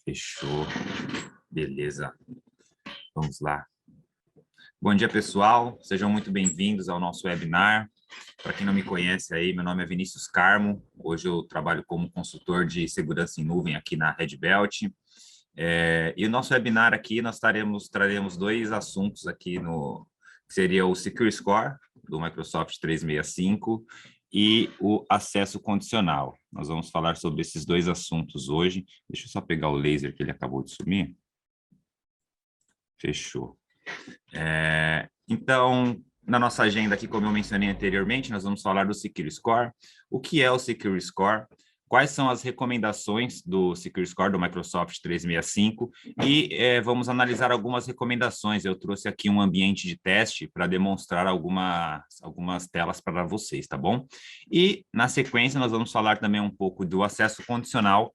Fechou. Beleza. Vamos lá. Bom dia, pessoal. Sejam muito bem-vindos ao nosso webinar. Para quem não me conhece aí, meu nome é Vinícius Carmo. Hoje eu trabalho como consultor de segurança em nuvem aqui na Red Belt. E o nosso webinar aqui, nós traremos dois assuntos aqui, que seria o Secure Score, do Microsoft 365, e o acesso condicional. Nós vamos falar sobre esses dois assuntos hoje. Deixa eu só pegar o laser que ele acabou de sumir. Fechou. Então, na nossa agenda aqui, como eu mencionei anteriormente, nós vamos falar do Secure Score. O que é o Secure Score? Quais são as recomendações do Secure Score do Microsoft 365 e vamos analisar algumas recomendações. Eu trouxe aqui um ambiente de teste para demonstrar algumas telas para vocês, tá bom? E, na sequência, nós vamos falar também um pouco do acesso condicional.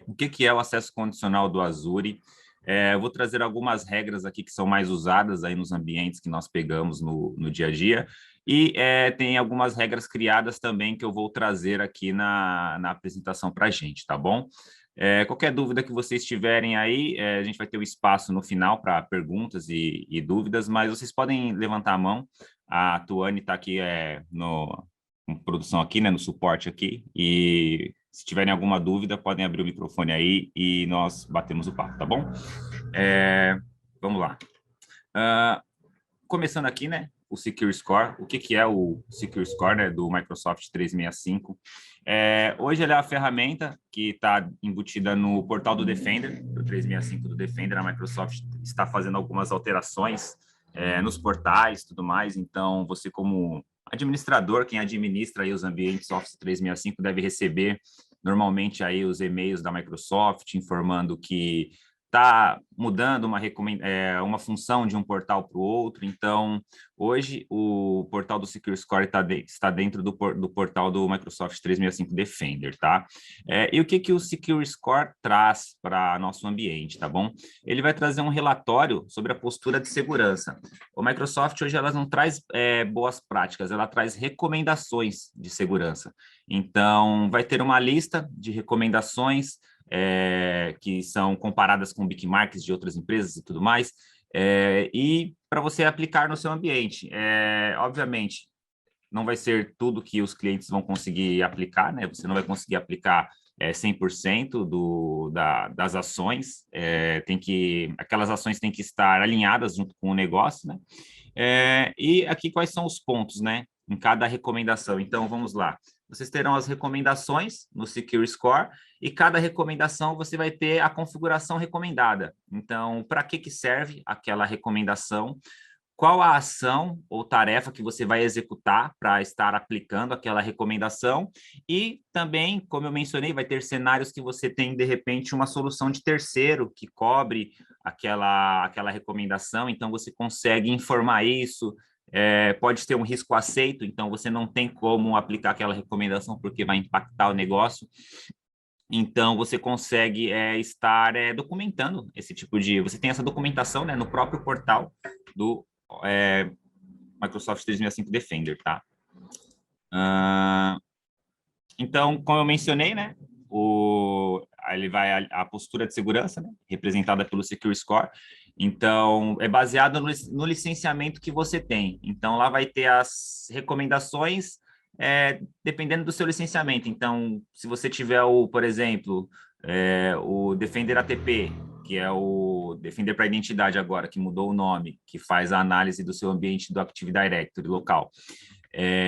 O que é o acesso condicional do Azure? Eu vou trazer algumas regras aqui que são mais usadas aí nos ambientes que nós pegamos no dia a dia, e tem algumas regras criadas também que eu vou trazer aqui na apresentação para a gente, tá bom? Qualquer dúvida que vocês tiverem aí, a gente vai ter um espaço no final para perguntas e dúvidas, mas vocês podem levantar a mão. A Tuane está aqui com produção aqui, né, no suporte aqui, e se tiverem alguma dúvida, podem abrir o microfone aí e nós batemos o papo, tá bom? Vamos lá. Começando aqui, né, o Secure Score. O que é o Secure Score, né, do Microsoft 365? Hoje ele é a ferramenta que está embutida no portal do Defender, do 365 do Defender. A Microsoft está fazendo algumas alterações nos portais e tudo mais, então você como administrador, quem administra aí os ambientes Office 365 deve receber normalmente aí os e-mails da Microsoft informando que está mudando uma função de um portal para o outro. Então, hoje, o portal do Secure Score está dentro do portal do Microsoft 365 Defender, tá? E o que o Secure Score traz para nosso ambiente, tá bom? Ele vai trazer um relatório sobre a postura de segurança. O Microsoft, hoje, ela não traz boas práticas, ela traz recomendações de segurança. Então, vai ter uma lista de recomendações que são comparadas com benchmarks de outras empresas e tudo mais, e para você aplicar no seu ambiente. Obviamente, não vai ser tudo que os clientes vão conseguir aplicar, né? Você não vai conseguir aplicar 100% das ações, aquelas ações têm que estar alinhadas junto com o negócio, né? E aqui quais são os pontos, né? Em cada recomendação. Então, vamos lá. Vocês terão as recomendações no Secure Score e cada recomendação você vai ter a configuração recomendada. Então, para que serve aquela recomendação? Qual a ação ou tarefa que você vai executar para estar aplicando aquela recomendação? E também, como eu mencionei, vai ter cenários que você tem, de repente, uma solução de terceiro que cobre aquela recomendação, então você consegue informar isso. Pode ter um risco aceito, então você não tem como aplicar aquela recomendação porque vai impactar o negócio. Então, você consegue estar documentando esse tipo de... Você tem essa documentação, né, no próprio portal do Microsoft 365 Defender, tá? Então, como eu mencionei, né, ele vai a postura de segurança, né, representada pelo Secure Score. Então, é baseado no licenciamento que você tem. Então, lá vai ter as recomendações dependendo do seu licenciamento. Então, se você tiver por exemplo, o Defender ATP, que é o Defender para identidade agora, que mudou o nome, que faz a análise do seu ambiente do Active Directory local.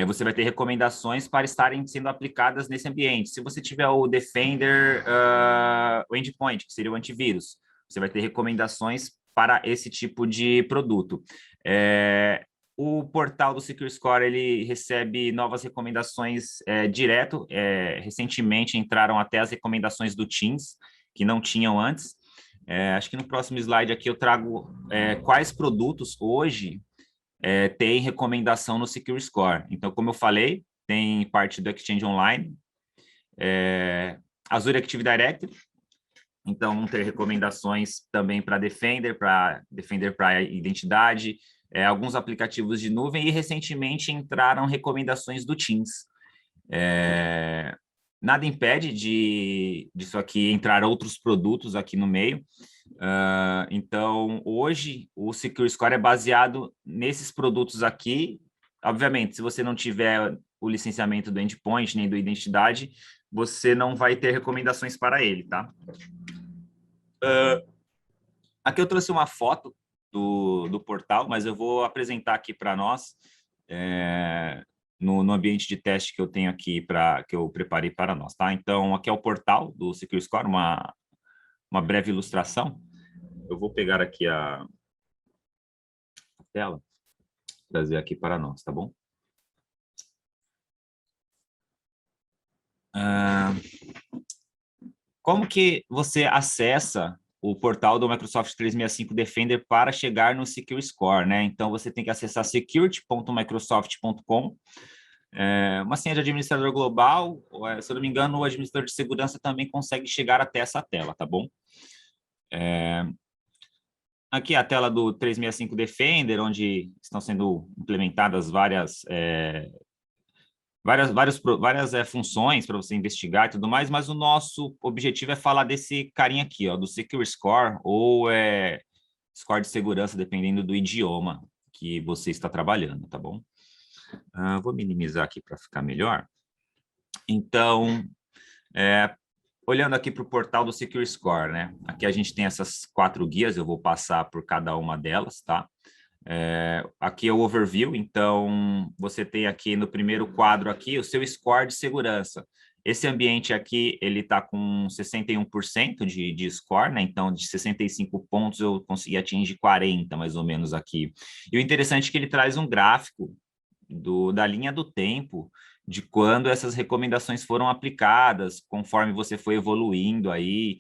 Você vai ter recomendações para estarem sendo aplicadas nesse ambiente. Se você tiver o Defender, o Endpoint, que seria o antivírus, você vai ter recomendações para esse tipo de produto. O portal do Secure Score, ele recebe novas recomendações direto. Recentemente entraram até as recomendações do Teams, que não tinham antes. Acho que no próximo slide aqui eu trago quais produtos hoje tem recomendação no Secure Score. Então, como eu falei, tem parte do Exchange Online, Azure Active Directory. Então, vão ter recomendações também para Defender para identidade, alguns aplicativos de nuvem, e recentemente entraram recomendações do Teams. Nada impede disso aqui entrar outros produtos aqui no meio. Então, hoje, o Secure Score é baseado nesses produtos aqui. Obviamente, se você não tiver o licenciamento do endpoint nem do identidade, você não vai ter recomendações para ele, tá? Aqui eu trouxe uma foto do portal, mas eu vou apresentar aqui para nós no ambiente de teste que eu tenho aqui, que eu preparei para nós, tá? Então, aqui é o portal do Secure Score, uma breve ilustração. Eu vou pegar aqui a tela, trazer aqui para nós, tá bom? Como que você acessa o portal do Microsoft 365 Defender para chegar no Secure Score, né? Então, você tem que acessar security.microsoft.com, uma senha de administrador global, se eu não me engano, o administrador de segurança também consegue chegar até essa tela, tá bom? Aqui é a tela do 365 Defender, onde estão sendo implementadas várias funções para você investigar e tudo mais, mas o nosso objetivo é falar desse carinha aqui, ó, do Secure Score, ou score de segurança, dependendo do idioma que você está trabalhando, tá bom? Vou minimizar aqui para ficar melhor. Então, olhando aqui para o portal do Secure Score, né? Aqui a gente tem essas 4 guias, eu vou passar por cada uma delas, tá? Aqui é o overview, então você tem aqui no primeiro quadro aqui o seu score de segurança. Esse ambiente aqui, ele está com 61% de score, né? Então, de 65 pontos, eu consegui atingir 40, mais ou menos, aqui. E o interessante é que ele traz um gráfico da linha do tempo, de quando essas recomendações foram aplicadas, conforme você foi evoluindo aí.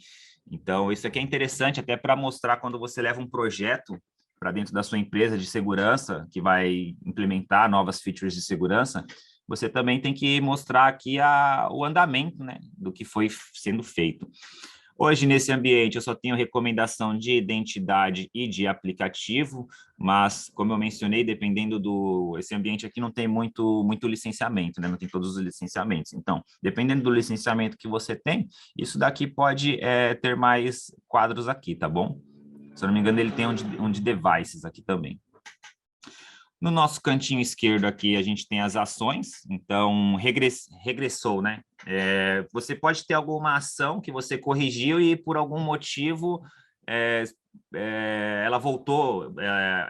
Então, isso aqui é interessante até para mostrar quando você leva um projeto para dentro da sua empresa de segurança, que vai implementar novas features de segurança, você também tem que mostrar aqui o andamento, né, do que foi sendo feito. Hoje, nesse ambiente, eu só tenho recomendação de identidade e de aplicativo, mas, como eu mencionei, dependendo esse ambiente aqui não tem muito licenciamento, né? Não tem todos os licenciamentos. Então, dependendo do licenciamento que você tem, isso daqui pode ter mais quadros aqui, tá bom? Se eu não me engano, ele tem um de devices aqui também. No nosso cantinho esquerdo aqui, a gente tem as ações, então regressou, né? Você pode ter alguma ação que você corrigiu e por algum motivo ela voltou,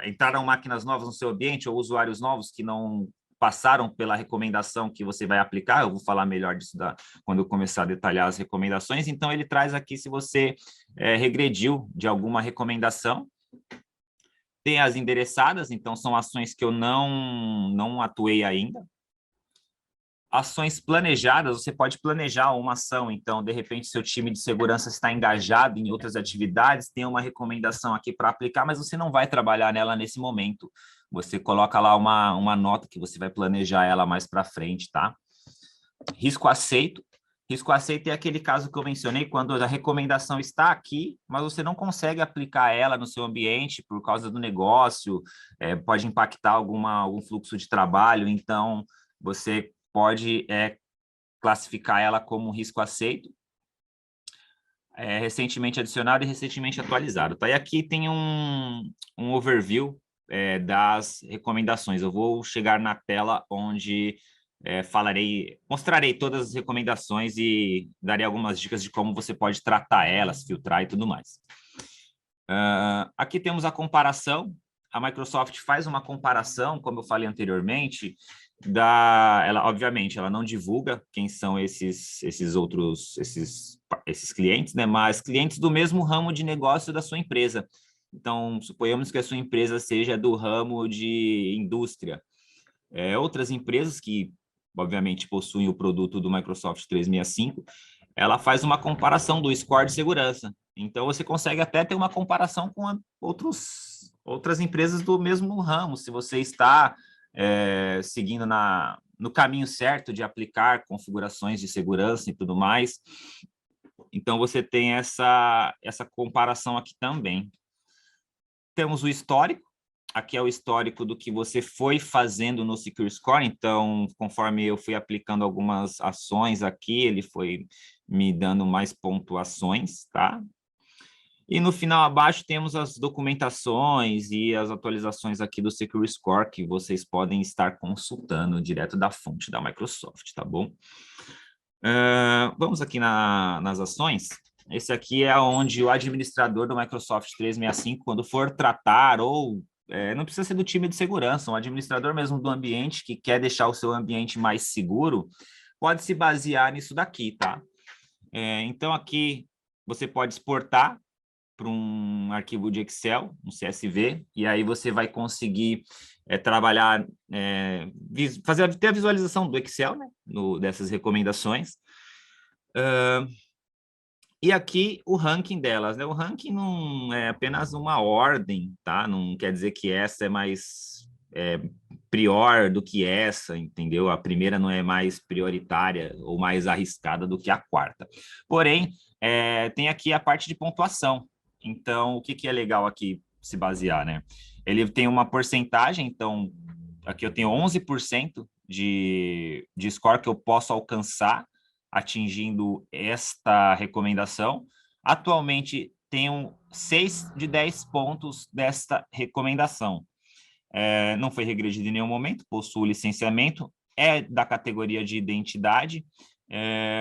entraram máquinas novas no seu ambiente ou usuários novos que não passaram pela recomendação que você vai aplicar. Eu vou falar melhor disso quando eu começar a detalhar as recomendações. Então, ele traz aqui se você regrediu de alguma recomendação. Tem as endereçadas, então são ações que eu não atuei ainda. Ações planejadas, você pode planejar uma ação, então, de repente, seu time de segurança está engajado em outras atividades, tem uma recomendação aqui para aplicar, mas você não vai trabalhar nela nesse momento. Você coloca lá uma nota que você vai planejar ela mais para frente, tá? Risco aceito. Risco aceito é aquele caso que eu mencionei, quando a recomendação está aqui, mas você não consegue aplicar ela no seu ambiente por causa do negócio, pode impactar algum fluxo de trabalho, então você pode classificar ela como risco aceito, recentemente adicionado e recentemente atualizado. Tá? E aqui tem um overview das recomendações. Eu vou chegar na tela onde mostrarei todas as recomendações e darei algumas dicas de como você pode tratar elas, filtrar e tudo mais. Aqui temos a comparação. A Microsoft faz uma comparação, como eu falei anteriormente, obviamente, ela não divulga quem são esses clientes, né? Mas clientes do mesmo ramo de negócio da sua empresa. Então, suponhamos que a sua empresa seja do ramo de indústria. Outras empresas que, obviamente, possuem o produto do Microsoft 365, ela faz uma comparação do score de segurança. Então, você consegue até ter uma comparação com outras empresas do mesmo ramo, se você está seguindo no caminho certo de aplicar configurações de segurança e tudo mais. Então, você tem essa comparação aqui também. Temos o histórico. Aqui é o histórico do que você foi fazendo no Secure Score. Então, conforme eu fui aplicando algumas ações aqui, ele foi me dando mais pontuações, tá? E no final abaixo temos as documentações e as atualizações aqui do Secure Score que vocês podem estar consultando direto da fonte da Microsoft, tá bom? Vamos aqui nas ações. Esse aqui é onde o administrador do Microsoft 365, quando for tratar ou não precisa ser do time de segurança, um administrador mesmo do ambiente que quer deixar o seu ambiente mais seguro, pode se basear nisso daqui, tá? Então aqui você pode exportar para um arquivo de Excel, um CSV, e aí você vai conseguir trabalhar, ter a visualização do Excel, né, dessas recomendações. E aqui o ranking delas, né? O ranking não é apenas uma ordem, tá? Não quer dizer que essa é mais prior do que essa, entendeu? A primeira não é mais prioritária ou mais arriscada do que a quarta. Porém, tem aqui a parte de pontuação. Então, o que é legal aqui se basear, né? Ele tem uma porcentagem, então, aqui eu tenho 11% de score que eu posso alcançar atingindo esta recomendação. Atualmente, tenho 6 de 10 pontos desta recomendação. Não foi regredido em nenhum momento, possuo licenciamento, é da categoria de identidade.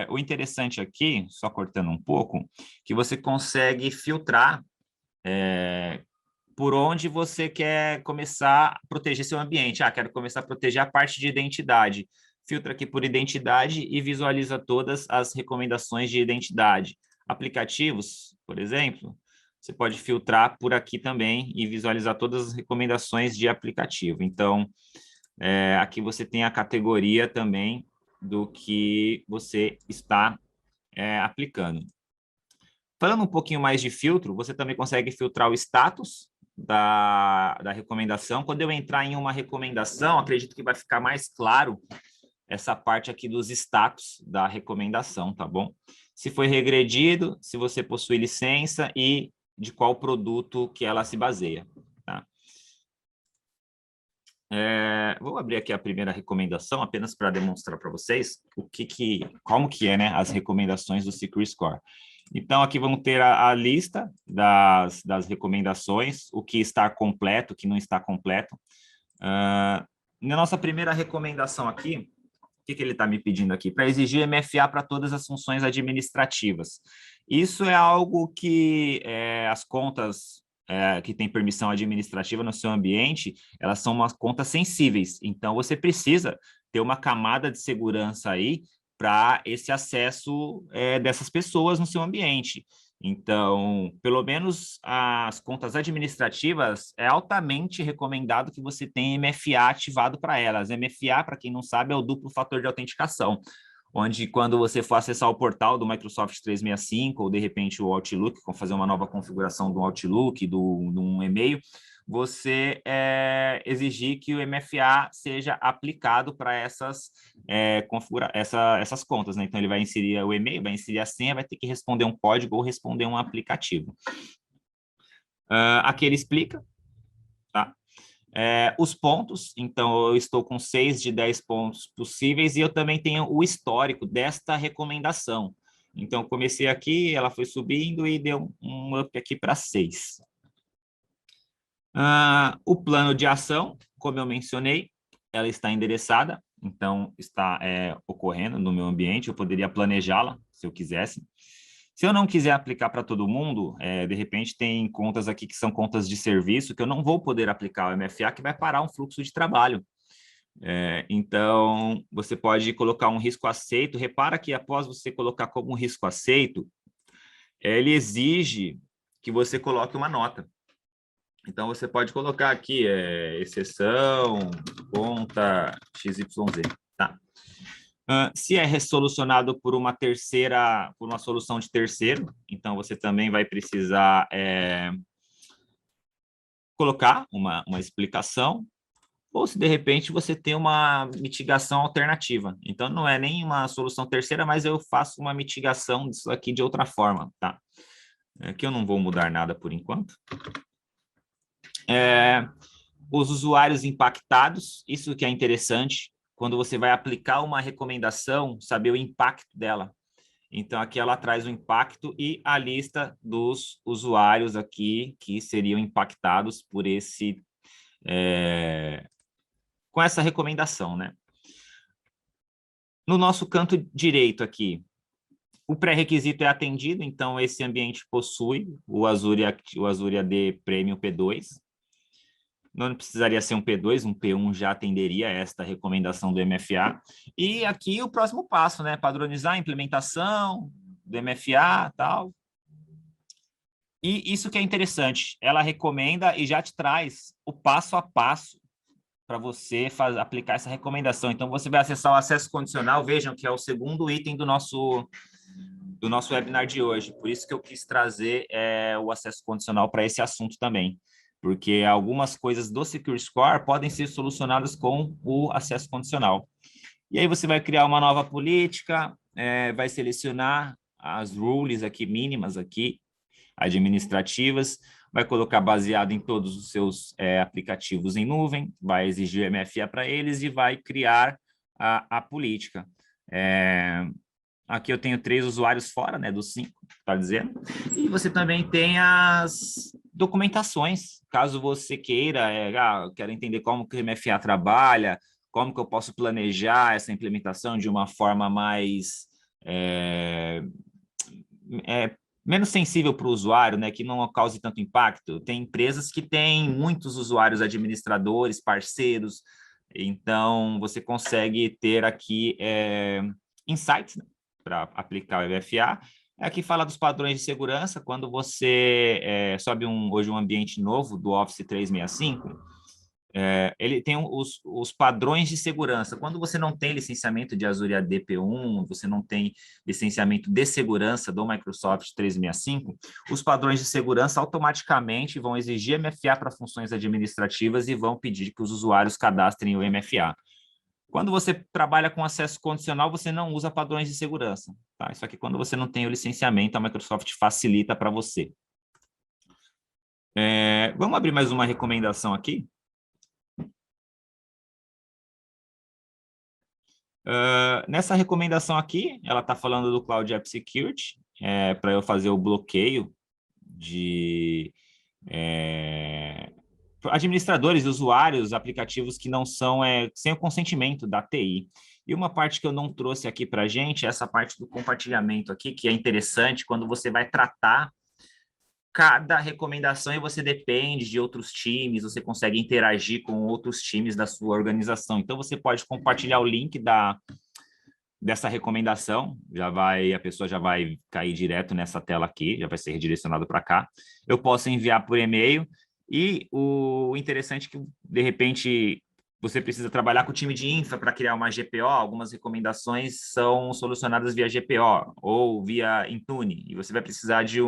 O interessante aqui, só cortando um pouco, que você consegue filtrar por onde você quer começar a proteger seu ambiente. Quero começar a proteger a parte de identidade. Filtra aqui por identidade e visualiza todas as recomendações de identidade. Aplicativos, por exemplo, você pode filtrar por aqui também e visualizar todas as recomendações de aplicativo. Então, aqui você tem a categoria também do que você está aplicando. Falando um pouquinho mais de filtro, você também consegue filtrar o status da recomendação. Quando eu entrar em uma recomendação, acredito que vai ficar mais claro essa parte aqui dos status da recomendação, tá bom? Se foi regredido, se você possui licença e de qual produto que ela se baseia, tá? Vou abrir aqui a primeira recomendação, apenas para demonstrar para vocês como que é, né, as recomendações do Secure Score. Então, aqui vamos ter a lista das recomendações, o que está completo, o que não está completo. Na nossa primeira recomendação aqui, o que ele está me pedindo aqui? Para exigir MFA para todas as funções administrativas. Isso é algo que as contas que têm permissão administrativa no seu ambiente, elas são umas contas sensíveis. Então, você precisa ter uma camada de segurança aí para esse acesso dessas pessoas no seu ambiente. Então, pelo menos as contas administrativas, é altamente recomendado que você tenha MFA ativado para elas. MFA, para quem não sabe, é o duplo fator de autenticação, onde quando você for acessar o portal do Microsoft 365, ou de repente o Outlook, fazer uma nova configuração do Outlook, de um e-mail, você exigir que o MFA seja aplicado para essas contas, né? Então, ele vai inserir o e-mail, vai inserir a senha, vai ter que responder um código ou responder um aplicativo. Aqui ele explica, tá? Os pontos, então eu estou com 6 de 10 pontos possíveis e eu também tenho o histórico desta recomendação. Então, comecei aqui, ela foi subindo e deu um up aqui para 6. O plano de ação, como eu mencionei, ela está endereçada, então está ocorrendo no meu ambiente, eu poderia planejá-la, se eu quisesse. Se eu não quiser aplicar para todo mundo, de repente tem contas aqui que são contas de serviço, que eu não vou poder aplicar o MFA, que vai parar um fluxo de trabalho. Então, você pode colocar um risco aceito. Repara que após você colocar como um risco aceito, ele exige que você coloque uma nota. Então, você pode colocar aqui, exceção, conta XYZ, tá? Se é resolucionado por uma solução de terceiro, então você também vai precisar colocar uma explicação, ou se de repente você tem uma mitigação alternativa. Então, não é nem uma solução terceira, mas eu faço uma mitigação disso aqui de outra forma, tá? Aqui eu não vou mudar nada por enquanto. Os usuários impactados, isso que é interessante, quando você vai aplicar uma recomendação, saber o impacto dela. Então, aqui ela traz o impacto e a lista dos usuários aqui que seriam impactados por com essa recomendação, né? No nosso canto direito aqui, o pré-requisito é atendido, então esse ambiente possui o Azure AD Premium P2. Não precisaria ser um P2, um P1 já atenderia esta recomendação do MFA. E aqui o próximo passo, né? Padronizar a implementação do MFA e tal. E isso que é interessante, ela recomenda e já te traz o passo a passo para você aplicar essa recomendação. Então, você vai acessar o acesso condicional, vejam que é o segundo item do nosso webinar de hoje. Por isso que eu quis trazer o acesso condicional para esse assunto também, porque algumas coisas do Secure Score podem ser solucionadas com o acesso condicional. E aí você vai criar uma nova política, vai selecionar as rules aqui, mínimas aqui, administrativas, vai colocar baseado em todos os seus aplicativos em nuvem, vai exigir MFA para eles e vai criar a política. Aqui eu tenho 3 usuários fora, né, dos 5, está dizendo. E você também tem as documentações, caso você queira, quero entender como que o MFA trabalha, como que eu posso planejar essa implementação de uma forma mais menos sensível para o usuário, né, que não cause tanto impacto. Tem empresas que têm muitos usuários administradores, parceiros, então você consegue ter aqui insights, né, para aplicar o MFA. Aqui fala dos padrões de segurança, quando você sobe hoje um ambiente novo do Office 365, ele tem os padrões de segurança. Quando você não tem licenciamento de Azure AD P1, você não tem licenciamento de segurança do Microsoft 365, os padrões de segurança automaticamente vão exigir MFA para funções administrativas e vão pedir que os usuários cadastrem o MFA. Quando você trabalha com acesso condicional, você não usa padrões de segurança. Tá? Isso aqui, quando você não tem o licenciamento, a Microsoft facilita para você. Vamos abrir mais uma recomendação aqui. Nessa recomendação aqui, ela está falando do Cloud App Security, para eu fazer o bloqueio de administradores, usuários, aplicativos que não são sem o consentimento da TI. E uma parte que eu não trouxe aqui para a gente é essa parte do compartilhamento aqui, que é interessante quando você vai tratar cada recomendação e você depende de outros times, você consegue interagir com outros times da sua organização. Então, você pode compartilhar o link dessa recomendação, a pessoa já vai cair direto nessa tela aqui, já vai ser redirecionado para cá. Eu posso enviar por e-mail e o interessante é que, de repente, você precisa trabalhar com o time de infra para criar uma GPO, algumas recomendações são solucionadas via GPO ou via Intune, e você vai precisar de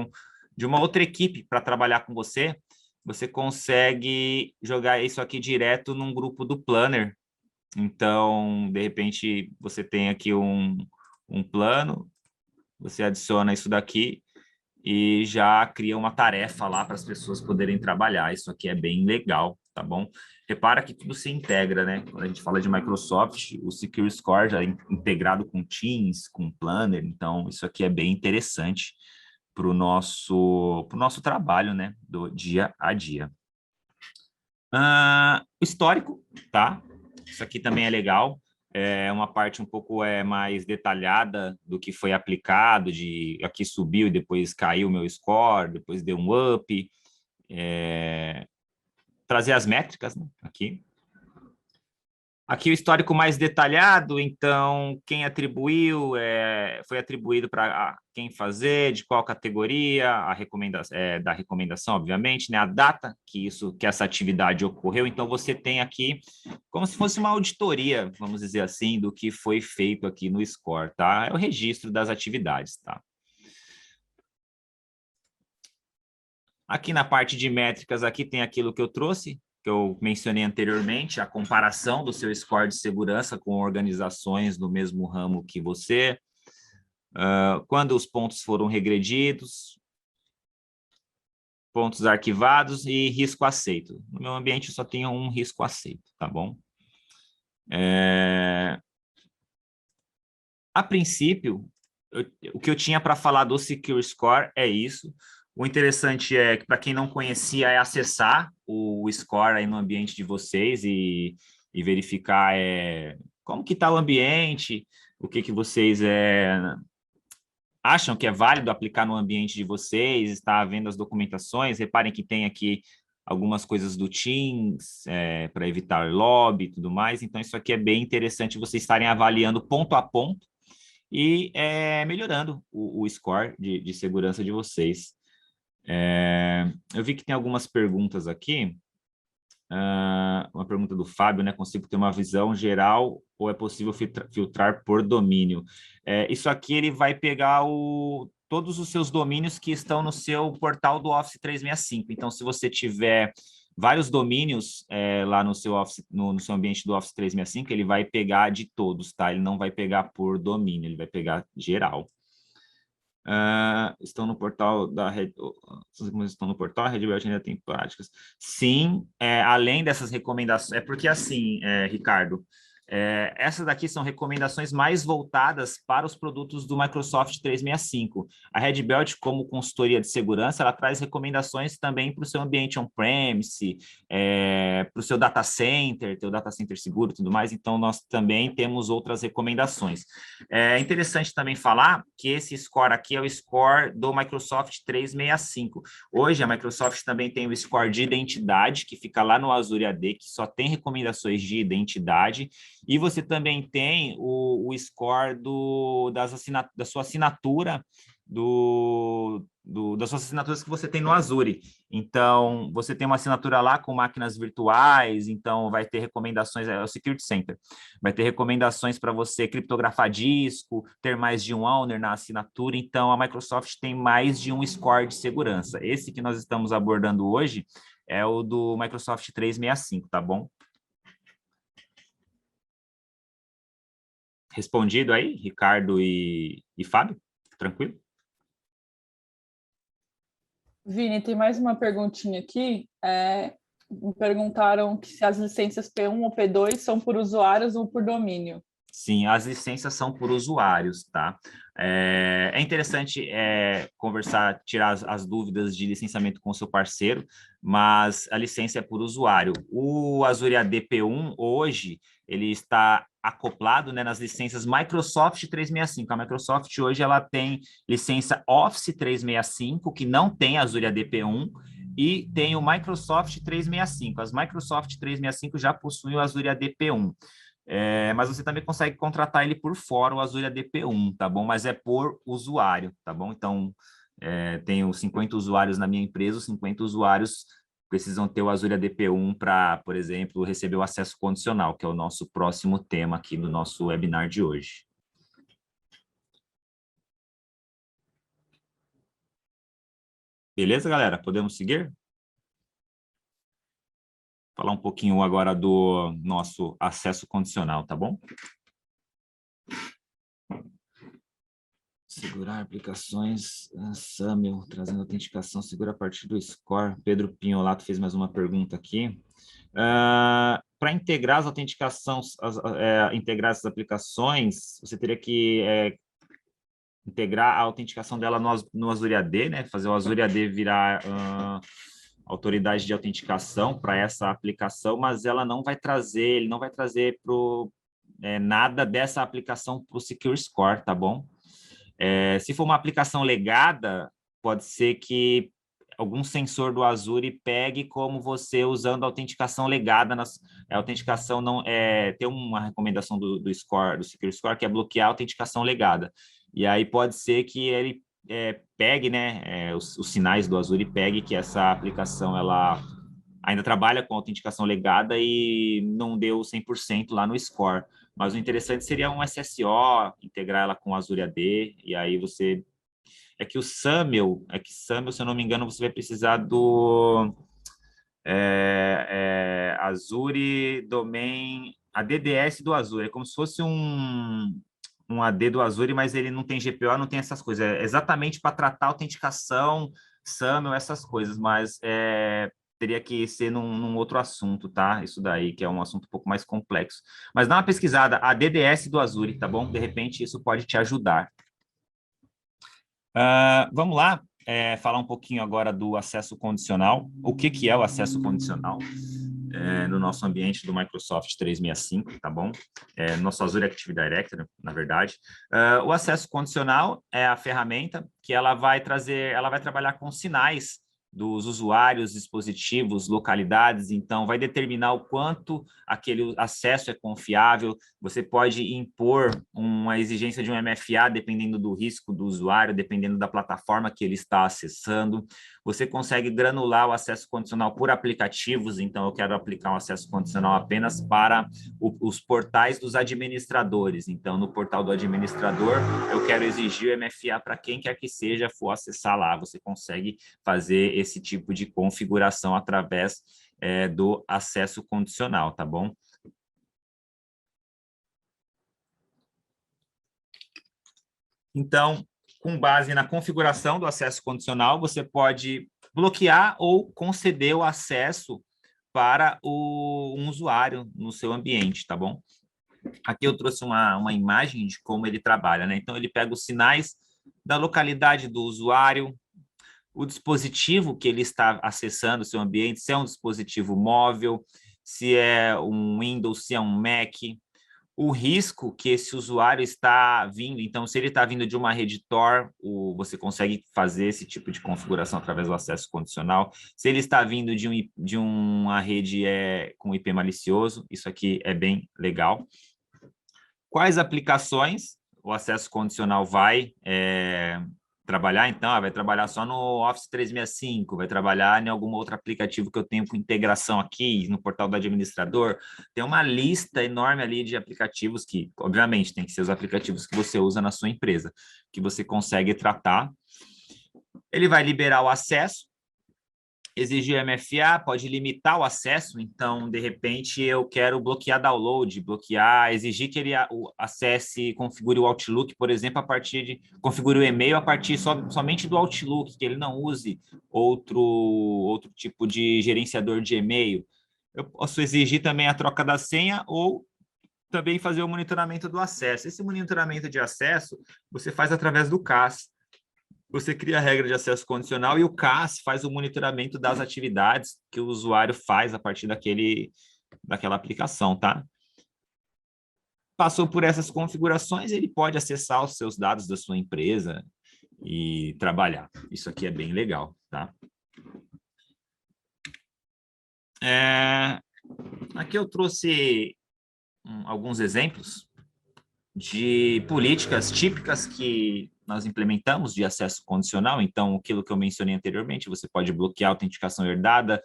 uma outra equipe para trabalhar com você, você consegue jogar isso aqui direto num grupo do Planner. Então, de repente, você tem aqui um plano, você adiciona isso daqui e já cria uma tarefa lá para as pessoas poderem trabalhar. Isso aqui é bem legal, tá bom? Repara que tudo se integra, né? Quando a gente fala de Microsoft, o Secure Score já é integrado com Teams, com Planner, então isso aqui é bem interessante para o nosso trabalho, né, do dia a dia. O histórico, tá? Isso aqui também é legal. É uma parte um pouco mais detalhada do que foi aplicado, aqui subiu e depois caiu o meu score, depois deu um up. Trazer as métricas, né, aqui. Aqui o histórico mais detalhado, então, quem atribuiu, foi atribuído para quem fazer, de qual categoria, da recomendação, obviamente, né? A data que essa atividade ocorreu. Então, você tem aqui como se fosse uma auditoria, vamos dizer assim, do que foi feito aqui no score, tá? É o registro das atividades, tá? Aqui na parte de métricas, aqui tem aquilo que eu trouxe, que eu mencionei anteriormente, a comparação do seu score de segurança com organizações do mesmo ramo que você, quando os pontos foram regredidos, pontos arquivados e risco aceito. No meu ambiente, eu só tenho um risco aceito, tá bom? A princípio, o que eu tinha para falar do Secure Score é isso. O interessante é que, para quem não conhecia, é acessar o score aí no ambiente de vocês e verificar como que está o ambiente, o que vocês acham que é válido aplicar no ambiente de vocês, está vendo as documentações, reparem que tem aqui algumas coisas do Teams, para evitar lobby e tudo mais, então isso aqui é bem interessante vocês estarem avaliando ponto a ponto e melhorando o score de segurança de vocês. Eu vi que tem algumas perguntas aqui. Uma pergunta do Fábio, né? Consigo ter uma visão geral ou é possível filtrar por domínio? Isso aqui ele vai pegar todos os seus domínios que estão no seu portal do Office 365. Então, se você tiver vários domínios lá no seu Office, no seu ambiente do Office 365, ele vai pegar de todos, tá? Ele não vai pegar por domínio, ele vai pegar geral. Estão no portal da Red, estão no portal, a Red Belt ainda tem práticas. Sim, além dessas recomendações, é porque assim, Ricardo, essas daqui são recomendações mais voltadas para os produtos do Microsoft 365. A Red Belt, como consultoria de segurança, ela traz recomendações também para o seu ambiente on-premise, para o seu data center, teu data center seguro e tudo mais, então nós também temos outras recomendações. É interessante também falar que esse score aqui é o score do Microsoft 365. Hoje, a Microsoft também tem o score de identidade, que fica lá no Azure AD, que só tem recomendações de identidade, e você também tem o score da sua assinatura, das suas assinaturas que você tem no Azure. Então, você tem uma assinatura lá com máquinas virtuais, então vai ter recomendações, é o Security Center, vai ter recomendações para você criptografar disco, ter mais de um owner na assinatura, então a Microsoft tem mais de um score de segurança. Esse que nós estamos abordando hoje é o do Microsoft 365, tá bom? Respondido aí, Ricardo e Fábio? Tranquilo? Vini, tem mais uma perguntinha aqui. Me perguntaram se as licenças P1 ou P2 são por usuários ou por domínio. Sim, as licenças são por usuários, tá? É interessante conversar, tirar as dúvidas de licenciamento com o seu parceiro, mas a licença é por usuário. O Azure AD P1, hoje, ele está acoplado, né, nas licenças Microsoft 365. A Microsoft hoje ela tem licença Office 365, que não tem Azure AD P1, e tem o Microsoft 365. As Microsoft 365 já possuem o Azure AD P1. Mas você também consegue contratar ele por fora, o Azure ADP1, tá bom? Mas é por usuário, tá bom? Então, tenho 50 usuários na minha empresa, os 50 usuários precisam ter o Azure ADP1 para, por exemplo, receber o acesso condicional, que é o nosso próximo tema aqui no nosso webinar de hoje. Beleza, galera? Podemos seguir? Falar um pouquinho agora do nosso acesso condicional, tá bom? Segurar aplicações, Samuel, trazendo autenticação segura a partir do score. Pedro Pinholato fez mais uma pergunta aqui. Para integrar as autenticações, integrar essas aplicações, você teria que integrar a autenticação dela no Azure AD, né? Fazer o Azure AD virar autoridade de autenticação para essa aplicação, mas ela não vai trazer, ele não vai trazer nada dessa aplicação para o Secure Score, tá bom? Se for uma aplicação legada, pode ser que algum sensor do Azure pegue como você usando a autenticação legada. A autenticação não tem uma recomendação do Score, do Secure Score, que é bloquear a autenticação legada. E aí pode ser que ele pegue, né, os sinais do Azure pegue que essa aplicação ela ainda trabalha com autenticação legada e não deu 100% lá no Score. Mas o interessante seria um SSO, integrar ela com o Azure AD, e aí você... que SAML, se eu não me engano, você vai precisar do Azure Domain, a DDS do Azure, é como se fosse um AD do Azure, mas ele não tem GPO, não tem essas coisas, é exatamente para tratar a autenticação, SAML, essas coisas, mas teria que ser num outro assunto, tá? Isso daí, que é um assunto um pouco mais complexo. Mas dá uma pesquisada, a DDS do Azure, tá bom? De repente, isso pode te ajudar. Vamos lá, falar um pouquinho agora do acesso condicional. O que é o acesso condicional no nosso ambiente do Microsoft 365, tá bom? Nosso Azure Active Directory, na verdade. O acesso condicional é a ferramenta que ela vai trabalhar com sinais dos usuários, dispositivos, localidades, então vai determinar o quanto aquele acesso é confiável. Você pode impor uma exigência de um MFA dependendo do risco do usuário, dependendo da plataforma que ele está acessando. Você consegue granular o acesso condicional por aplicativos, então eu quero aplicar um acesso condicional apenas para os portais dos administradores. Então, no portal do administrador, eu quero exigir o MFA para quem quer que seja for acessar lá. Você consegue fazer esse tipo de configuração através do acesso condicional, tá bom? Então, com base na configuração do acesso condicional, você pode bloquear ou conceder o acesso para um usuário no seu ambiente, tá bom? Aqui eu trouxe uma imagem de como ele trabalha, né? Então, ele pega os sinais da localidade do usuário, o dispositivo que ele está acessando o seu ambiente, se é um dispositivo móvel, se é um Windows, se é um Mac, o risco que esse usuário está vindo. Então, se ele está vindo de uma rede Tor, você consegue fazer esse tipo de configuração através do acesso condicional. Se ele está vindo de uma rede com IP malicioso, isso aqui é bem legal. Quais aplicações o acesso condicional vai trabalhar? Então, vai trabalhar só no Office 365, vai trabalhar em algum outro aplicativo que eu tenho com integração aqui, no portal do administrador. Tem uma lista enorme ali de aplicativos que, obviamente, tem que ser os aplicativos que você usa na sua empresa, que você consegue tratar. Ele vai liberar o acesso, exigir MFA, pode limitar o acesso, então, de repente, eu quero bloquear download, exigir que ele acesse, configure o Outlook, por exemplo, configure o e-mail a partir somente do Outlook, que ele não use outro tipo de gerenciador de e-mail. Eu posso exigir também a troca da senha ou também fazer o monitoramento do acesso. Esse monitoramento de acesso você faz através do CAS. Você cria a regra de acesso condicional e o CAS faz o monitoramento das atividades que o usuário faz a partir daquela aplicação, tá? Passou por essas configurações, ele pode acessar os seus dados da sua empresa e trabalhar. Isso aqui é bem legal, tá? Aqui eu trouxe alguns exemplos de políticas típicas que nós implementamos de acesso condicional. Então, aquilo que eu mencionei anteriormente, você pode bloquear a autenticação herdada.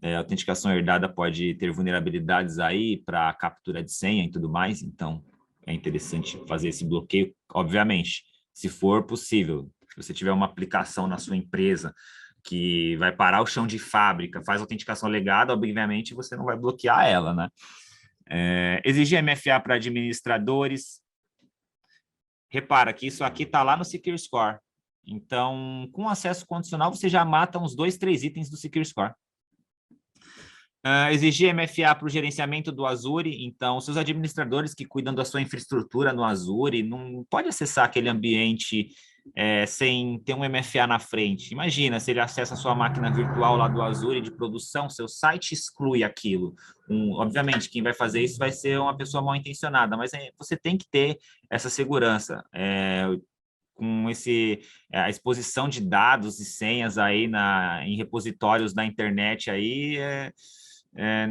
A autenticação herdada pode ter vulnerabilidades aí para captura de senha e tudo mais. Então, é interessante fazer esse bloqueio, obviamente, se for possível. Se você tiver uma aplicação na sua empresa que vai parar o chão de fábrica, faz autenticação legada, obviamente você não vai bloquear ela, né? Exigir MFA para administradores. Repara que isso aqui está lá no Secure Score. Então, com acesso condicional, você já mata uns 2, 3 itens do Secure Score. Exigir MFA para o gerenciamento do Azure. Então, seus administradores que cuidam da sua infraestrutura no Azure não pode acessar aquele ambiente sem ter um MFA na frente. Imagina, se ele acessa a sua máquina virtual lá do Azure de produção, seu site exclui aquilo. Obviamente, quem vai fazer isso vai ser uma pessoa mal intencionada, mas você tem que ter essa segurança. Com a exposição de dados e senhas aí em repositórios da internet aí,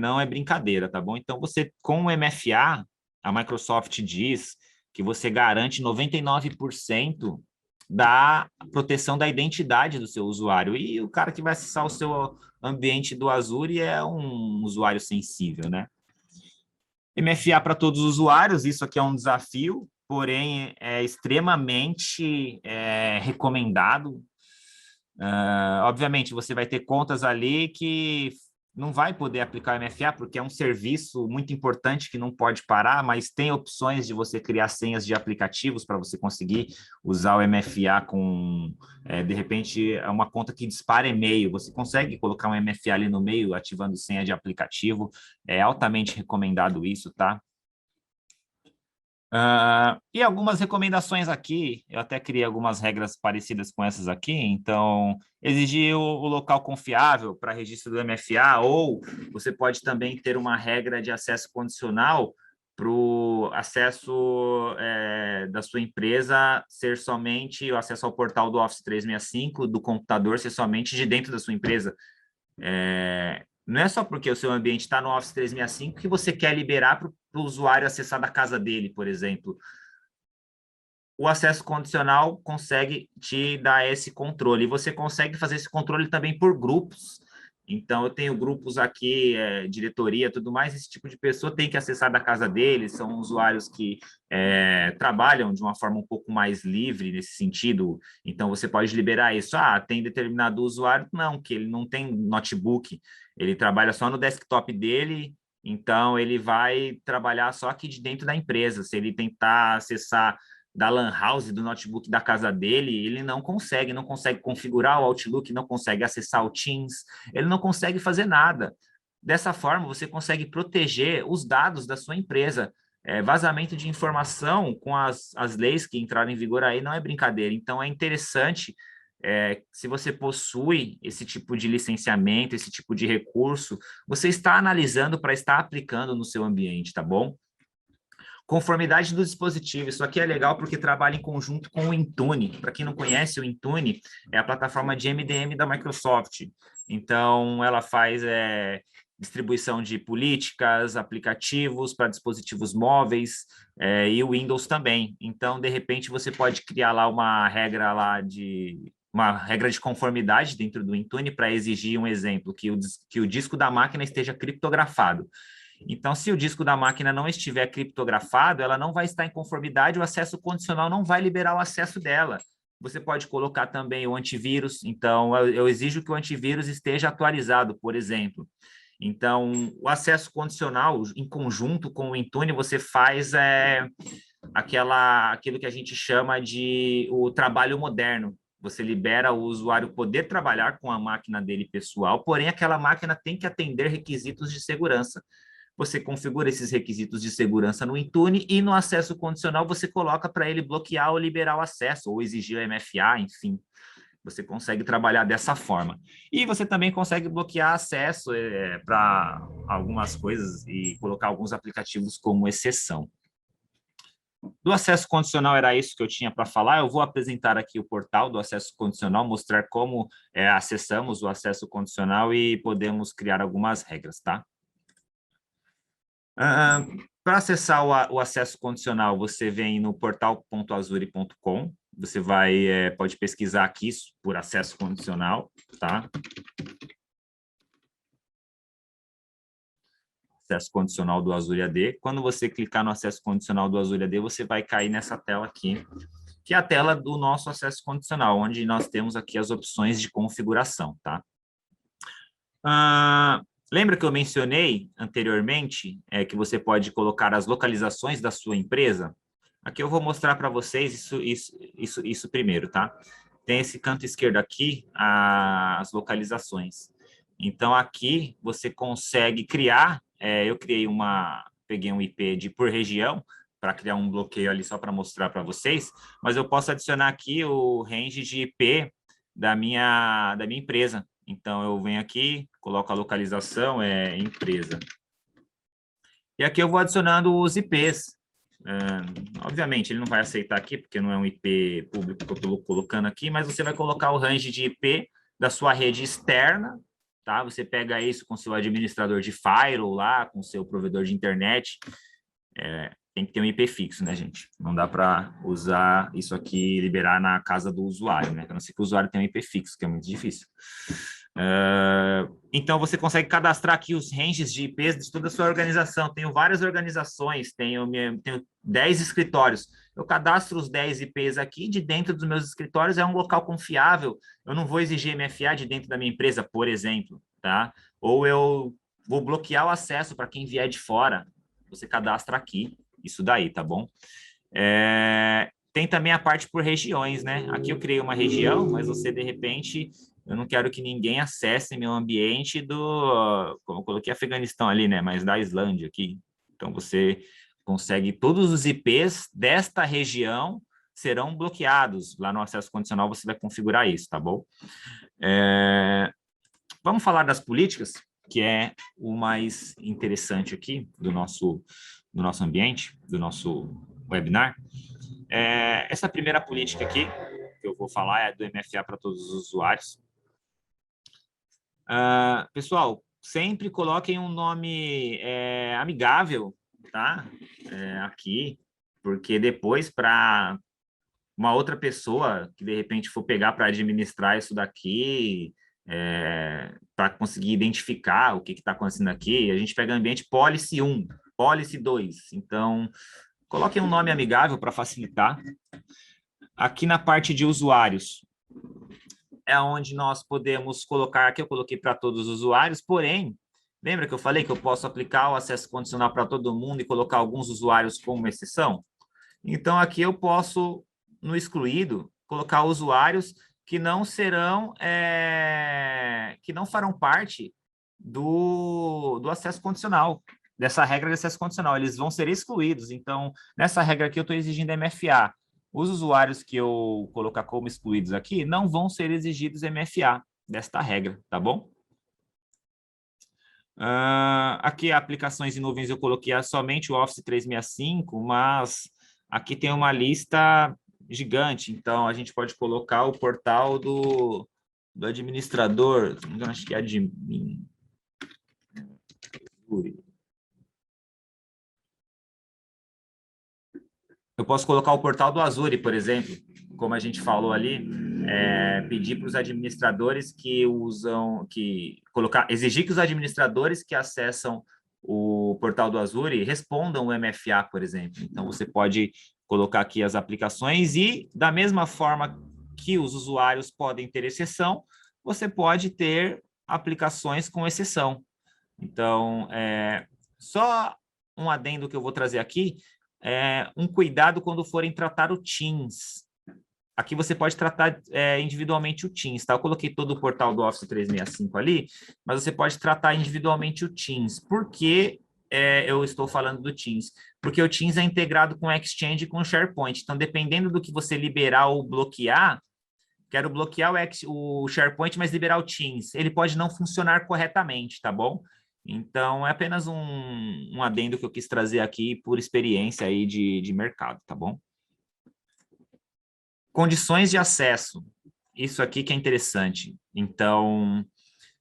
não é brincadeira, tá bom? Então, você, com o MFA, a Microsoft diz que você garante 99% da proteção da identidade do seu usuário. E o cara que vai acessar o seu ambiente do Azure é um usuário sensível, né? MFA para todos os usuários, isso aqui é um desafio, porém é extremamente recomendado. Obviamente, você vai ter contas ali que não vai poder aplicar o MFA, porque é um serviço muito importante que não pode parar, mas tem opções de você criar senhas de aplicativos para você conseguir usar o MFA com, de repente, é uma conta que dispara e-mail. Você consegue colocar um MFA ali no meio, ativando senha de aplicativo. É altamente recomendado isso, tá? E algumas recomendações aqui, eu até criei algumas regras parecidas com essas aqui, então, exigir o local confiável para registro do MFA, ou você pode também ter uma regra de acesso condicional para o acesso da sua empresa ser somente, o acesso ao portal do Office 365, do computador ser somente de dentro da sua empresa. Não é só porque o seu ambiente está no Office 365 que você quer liberar para o usuário acessar da casa dele, por exemplo. O acesso condicional consegue te dar esse controle. E você consegue fazer esse controle também por grupos. Então, eu tenho grupos aqui, diretoria, tudo mais, esse tipo de pessoa tem que acessar da casa deles, são usuários que trabalham de uma forma um pouco mais livre nesse sentido, então você pode liberar isso. Tem determinado usuário, não, que ele não tem notebook, ele trabalha só no desktop dele, então ele vai trabalhar só aqui de dentro da empresa. Se ele tentar acessar da LAN house, do notebook da casa dele, ele não consegue configurar o Outlook, não consegue acessar o Teams, ele não consegue fazer nada. Dessa forma, você consegue proteger os dados da sua empresa. Vazamento de informação com as leis que entraram em vigor aí não é brincadeira. Então, é interessante, se você possui esse tipo de licenciamento, esse tipo de recurso, você está analisando para estar aplicando no seu ambiente, tá bom? Conformidade do dispositivo. Isso aqui é legal porque trabalha em conjunto com o Intune. Para quem não conhece, o Intune é a plataforma de MDM da Microsoft. Então, ela faz distribuição de políticas, aplicativos para dispositivos móveis e o Windows também. Então, de repente, você pode criar lá uma regra de conformidade dentro do Intune para exigir um exemplo, que o disco da máquina esteja criptografado. Então, se o disco da máquina não estiver criptografado, ela não vai estar em conformidade, o acesso condicional não vai liberar o acesso dela. Você pode colocar também o antivírus, então eu exijo que o antivírus esteja atualizado, por exemplo. Então, o acesso condicional, em conjunto com o Intune, você faz aquilo que a gente chama de o trabalho moderno. Você libera o usuário poder trabalhar com a máquina dele pessoal, porém aquela máquina tem que atender requisitos de segurança. Você configura esses requisitos de segurança no Intune e no acesso condicional você coloca para ele bloquear ou liberar o acesso, ou exigir o MFA, enfim. Você consegue trabalhar dessa forma. E você também consegue bloquear acesso para algumas coisas e colocar alguns aplicativos como exceção. Do acesso condicional era isso que eu tinha para falar. Eu vou apresentar aqui o portal do acesso condicional, mostrar como acessamos o acesso condicional e podemos criar algumas regras, tá? Para acessar o acesso condicional, você vem no portal.azure.com, você pode pesquisar aqui por acesso condicional, tá? Acesso condicional do Azure AD. Quando você clicar no acesso condicional do Azure AD, você vai cair nessa tela aqui, que é a tela do nosso acesso condicional, onde nós temos aqui as opções de configuração, tá? Lembra que eu mencionei anteriormente que você pode colocar as localizações da sua empresa? Aqui eu vou mostrar para vocês isso primeiro, tá? Tem esse canto esquerdo aqui, as localizações. Então, aqui você consegue criar, peguei um IP por região, para criar um bloqueio ali só para mostrar para vocês, mas eu posso adicionar aqui o range de IP da minha empresa. Então, eu venho aqui, coloco a localização, empresa. E aqui eu vou adicionando os IPs. Obviamente, ele não vai aceitar aqui, porque não é um IP público que eu estou colocando aqui, mas você vai colocar o range de IP da sua rede externa, tá? Você pega isso com seu administrador de firewall lá, com seu provedor de internet. Tem que ter um IP fixo, né, gente? Não dá para usar isso aqui e liberar na casa do usuário, né? A não ser que o usuário tenha um IP fixo, que é muito difícil. Então, você consegue cadastrar aqui os ranges de IPs de toda a sua organização. Tenho várias organizações, tenho 10 escritórios. Eu cadastro os 10 IPs aqui, de dentro dos meus escritórios é um local confiável. Eu não vou exigir MFA de dentro da minha empresa, por exemplo, tá? Ou eu vou bloquear o acesso para quem vier de fora. Você cadastra aqui, isso daí, tá bom? Tem também a parte por regiões, né? Aqui eu criei uma região, mas você, de repente, eu não quero que ninguém acesse meu ambiente como eu coloquei Afeganistão ali, né? Mas da Islândia aqui. Então, você consegue, todos os IPs desta região serão bloqueados. Lá no acesso condicional você vai configurar isso, tá bom? Vamos falar das políticas, que é o mais interessante aqui do nosso ambiente, do nosso webinar. Essa primeira política aqui, que eu vou falar, é do MFA para todos os usuários. Pessoal, sempre coloquem um nome amigável, tá? Aqui, porque depois, para uma outra pessoa que, de repente, for pegar para administrar isso daqui, para conseguir identificar o que está acontecendo aqui, a gente pega ambiente Policy 1, Policy 2. Então, coloquem um nome amigável para facilitar. Aqui na parte de usuários, é onde nós podemos colocar, aqui eu coloquei para todos os usuários, porém, lembra que eu falei que eu posso aplicar o acesso condicional para todo mundo e colocar alguns usuários como exceção? Então, aqui eu posso, no excluído, colocar usuários que não serão, que não farão parte do acesso condicional, dessa regra de acesso condicional, eles vão ser excluídos. Então, nessa regra aqui eu estou exigindo MFA. Os usuários que eu colocar como excluídos aqui não vão ser exigidos MFA desta regra, tá bom? Aqui, aplicações em nuvens, eu coloquei somente o Office 365, mas aqui tem uma lista gigante, então a gente pode colocar o portal do administrador, acho que é admin. Eu posso colocar o portal do Azure, por exemplo, como a gente falou ali, pedir para os administradores exigir que os administradores que acessam o portal do Azure respondam o MFA, por exemplo. Então, você pode colocar aqui as aplicações e, da mesma forma que os usuários podem ter exceção, você pode ter aplicações com exceção. Então, só um adendo que eu vou trazer aqui, um cuidado quando forem tratar o Teams. Aqui você pode tratar individualmente o Teams, tá? Eu coloquei todo o portal do Office 365 ali, mas você pode tratar individualmente o Teams. Por que eu estou falando do Teams? Porque o Teams é integrado com o Exchange e com o SharePoint. Então, dependendo do que você liberar ou bloquear, quero bloquear o SharePoint, mas liberar o Teams. Ele pode não funcionar corretamente, tá bom? Então, é apenas um adendo que eu quis trazer aqui por experiência aí de mercado, tá bom? Condições de acesso. Isso aqui que é interessante. Então,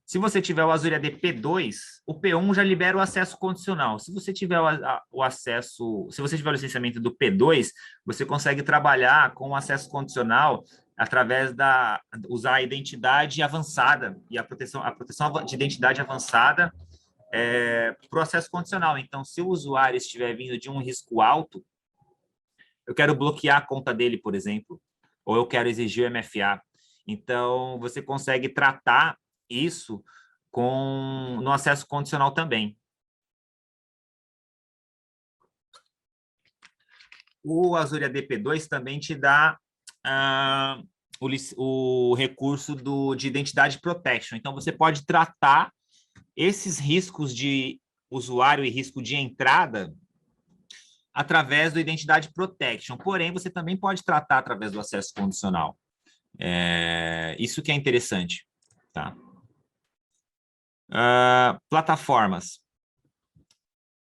se você tiver o Azure AD P2, o P1 já libera o acesso condicional. Se você tiver o acesso, se você tiver o licenciamento do P2, você consegue trabalhar com o acesso condicional através usar a identidade avançada e a proteção de identidade avançada para o acesso condicional. Então, se o usuário estiver vindo de um risco alto, eu quero bloquear a conta dele, por exemplo, ou eu quero exigir o MFA. Então, você consegue tratar isso no acesso condicional também. O Azure AD P2 também te dá o recurso de Identity Protection. Então, você pode tratar esses riscos de usuário e risco de entrada através do Identity Protection. Porém, você também pode tratar através do acesso condicional. Isso que é interessante. Tá? Plataformas.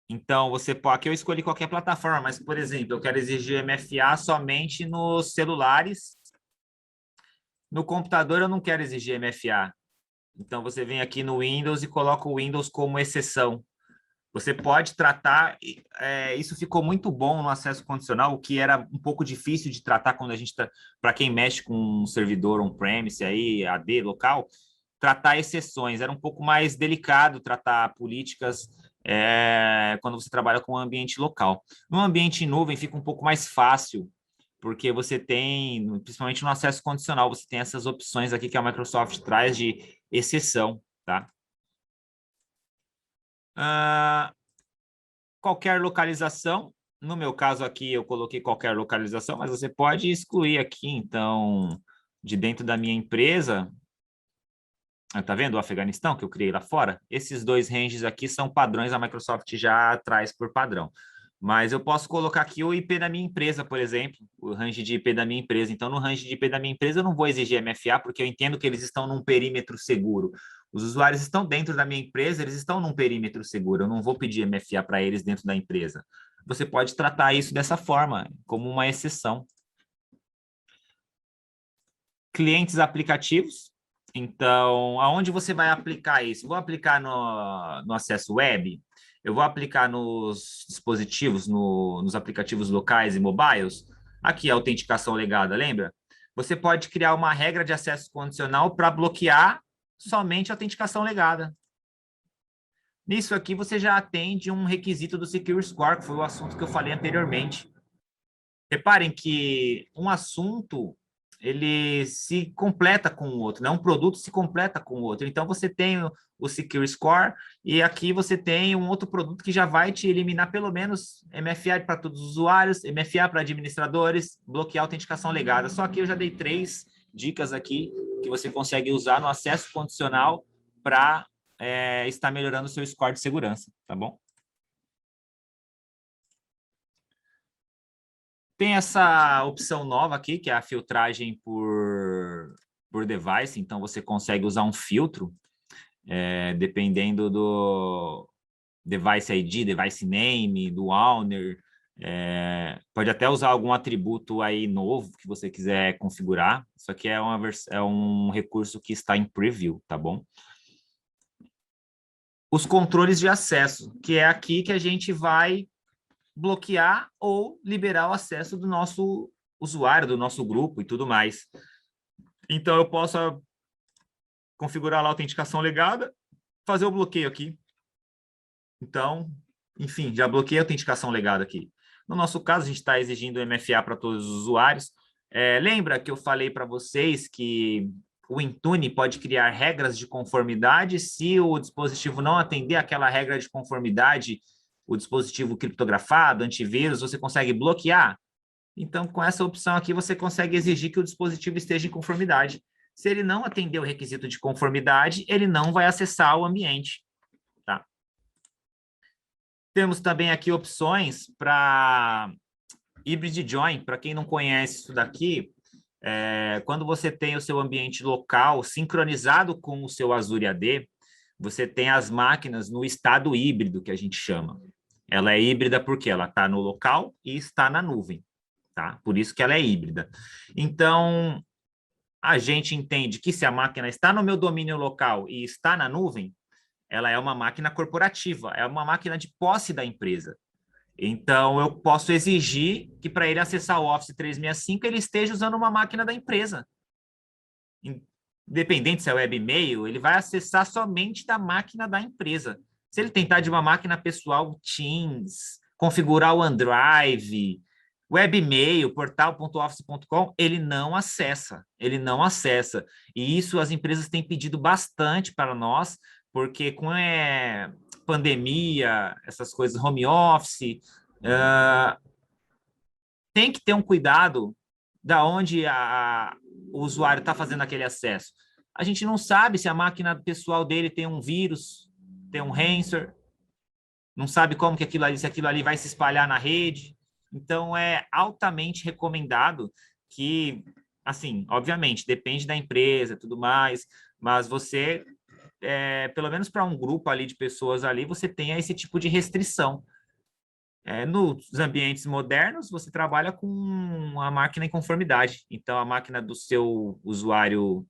Então, aqui eu escolhi qualquer plataforma, mas, por exemplo, eu quero exigir MFA somente nos celulares. No computador, eu não quero exigir MFA. Então, você vem aqui no Windows e coloca o Windows como exceção. Você pode tratar, isso ficou muito bom no acesso condicional, o que era um pouco difícil de tratar quando a gente para quem mexe com um servidor on-premise, aí, AD local, tratar exceções. Era um pouco mais delicado tratar políticas quando você trabalha com um ambiente local. No ambiente em nuvem fica um pouco mais fácil, porque você tem, principalmente no acesso condicional, você tem essas opções aqui que a Microsoft traz de exceção, tá? Qualquer localização. No meu caso aqui, eu coloquei qualquer localização, mas você pode excluir aqui, então, de dentro da minha empresa. Tá vendo o Afeganistão que eu criei lá fora? Esses dois ranges aqui são padrões, a Microsoft já traz por padrão. Mas eu posso colocar aqui o IP da minha empresa, por exemplo, o range de IP da minha empresa. Então, no range de IP da minha empresa, eu não vou exigir MFA, porque eu entendo que eles estão num perímetro seguro. Os usuários estão dentro da minha empresa, eles estão num perímetro seguro. Eu não vou pedir MFA para eles dentro da empresa. Você pode tratar isso dessa forma, como uma exceção. Clientes aplicativos. Então, aonde você vai aplicar isso? Vou aplicar no acesso web? Eu vou aplicar nos dispositivos, nos aplicativos locais e mobiles? Aqui, a autenticação legada, lembra? Você pode criar uma regra de acesso condicional para bloquear somente a autenticação legada. Nisso aqui, você já atende um requisito do Secure Score, que foi o assunto que eu falei anteriormente. Reparem que um assunto ele se completa com o outro, né? Um produto se completa com o outro. Então, você tem o Secure Score e aqui você tem um outro produto que já vai te eliminar pelo menos MFA para todos os usuários, MFA para administradores, bloquear a autenticação legada. Só que eu já dei 3 dicas aqui que você consegue usar no acesso condicional para estar melhorando o seu score de segurança, tá bom? Tem essa opção nova aqui, que é a filtragem por device. Então, você consegue usar um filtro, dependendo do device ID, device name, do owner. Pode até usar algum atributo aí novo que você quiser configurar. Isso aqui é um recurso que está em preview, tá bom? Os controles de acesso, que é aqui que a gente vai bloquear ou liberar o acesso do nosso usuário, do nosso grupo e tudo mais. Então, eu posso configurar lá a autenticação legada, fazer o bloqueio aqui. Então, enfim, já bloqueei a autenticação legada aqui. No nosso caso, a gente está exigindo MFA para todos os usuários. Lembra que eu falei para vocês que o Intune pode criar regras de conformidade se o dispositivo não atender aquela regra de conformidade, o dispositivo criptografado, antivírus, você consegue bloquear? Então, com essa opção aqui, você consegue exigir que o dispositivo esteja em conformidade. Se ele não atender o requisito de conformidade, ele não vai acessar o ambiente. Tá? Temos também aqui opções para Hybrid Join. Para quem não conhece isso daqui, quando você tem o seu ambiente local sincronizado com o seu Azure AD, você tem as máquinas no estado híbrido, que a gente chama. Ela é híbrida porque ela está no local e está na nuvem, tá? Por isso que ela é híbrida. Então, a gente entende que se a máquina está no meu domínio local e está na nuvem, ela é uma máquina corporativa, é uma máquina de posse da empresa. Então, eu posso exigir que para ele acessar o Office 365, ele esteja usando uma máquina da empresa. Independente se é webmail, ele vai acessar somente da máquina da empresa. Se ele tentar de uma máquina pessoal, Teams, configurar o OneDrive, webmail, portal.office.com, ele não acessa, ele não acessa. E isso as empresas têm pedido bastante para nós, porque com pandemia, essas coisas, home office, tem que ter um cuidado da onde o usuário está fazendo aquele acesso. A gente não sabe se a máquina pessoal dele tem um vírus, tem um ransomware, não sabe como que se aquilo ali vai se espalhar na rede. Então, é altamente recomendado que, assim, obviamente, depende da empresa e tudo mais, mas você, pelo menos para um grupo ali de pessoas ali, você tenha esse tipo de restrição. Nos ambientes modernos, você trabalha com a máquina em conformidade. Então, a máquina do seu usuário,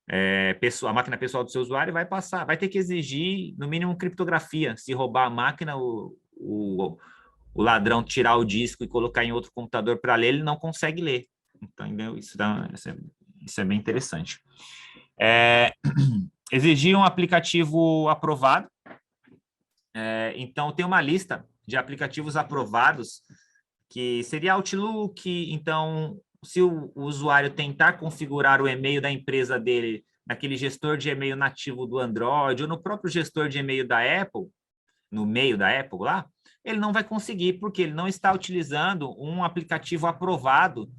a máquina pessoal do seu usuário vai ter que exigir, no mínimo, criptografia. Se roubar a máquina, o ladrão tirar o disco e colocar em outro computador para ler, ele não consegue ler. Entendeu? Isso é bem interessante. Exigir um aplicativo aprovado. Então, tem uma lista de aplicativos aprovados, que seria Outlook. Então, se o usuário tentar configurar o e-mail da empresa dele naquele gestor de e-mail nativo do Android ou no próprio gestor de e-mail da Apple, no meio da Apple lá, ele não vai conseguir, porque ele não está utilizando um aplicativo aprovado